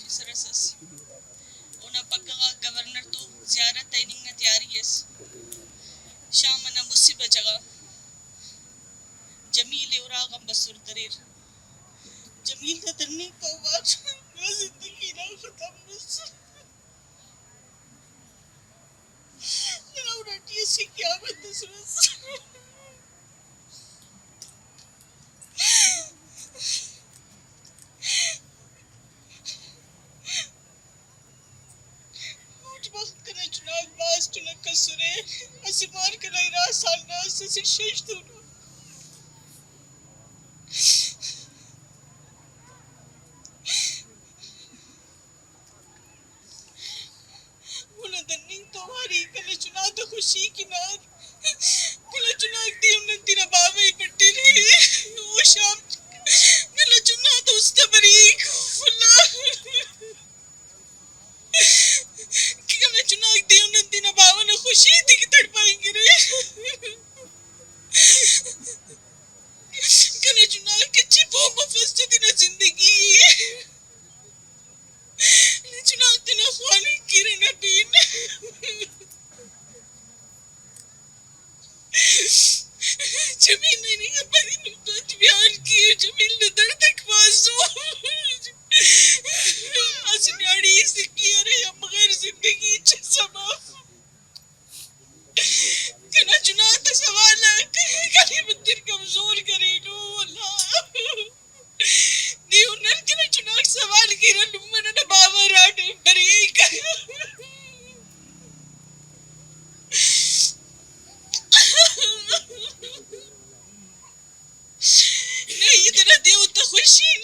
Sarasas. Una pagkaka-governor to ziyarat taining na tiyariyes. Siya man na musiba jaga. Jamil urakan basur darir. Jameel का धरने का आवाज मैं जिंदगी ना खत्म बस ना उड़ाटी ऐसी क्या बंदस बस उठ वक्त करने चुनाव बास चुनक का सुरे असीमार का लैरा सालना से शेष दूना तुम्हारी कल चुनाव तो खुशी की नार कल चुनाव दी उन्हें तेरा बाबा ही पट्टी रही वो शाम कल चुनाव तो उसका बरीक फुल्ला कल चुनाव दी उन्हें तेरा बाबा ने खुशी थी कि तड़पाएंगे रे कल चुनाव के चिपो मफस्त तेरा जिंदगी चुनाव तेरा ख्वानी किरण बीन जमील ने नहीं अपनी नुकत प्यार की जमील ने दर्द तक पासो असन्याड़ी से किया रे हम गैर जिंदगी चसमा कना चुना तो सवाल है कहीं बंदर कमजोर करे नो अल्लाह दी उन्नर कना चुना सवाल की रे लुम्मन ने बाबा राड बरी नहीं इतना देव तो खुशी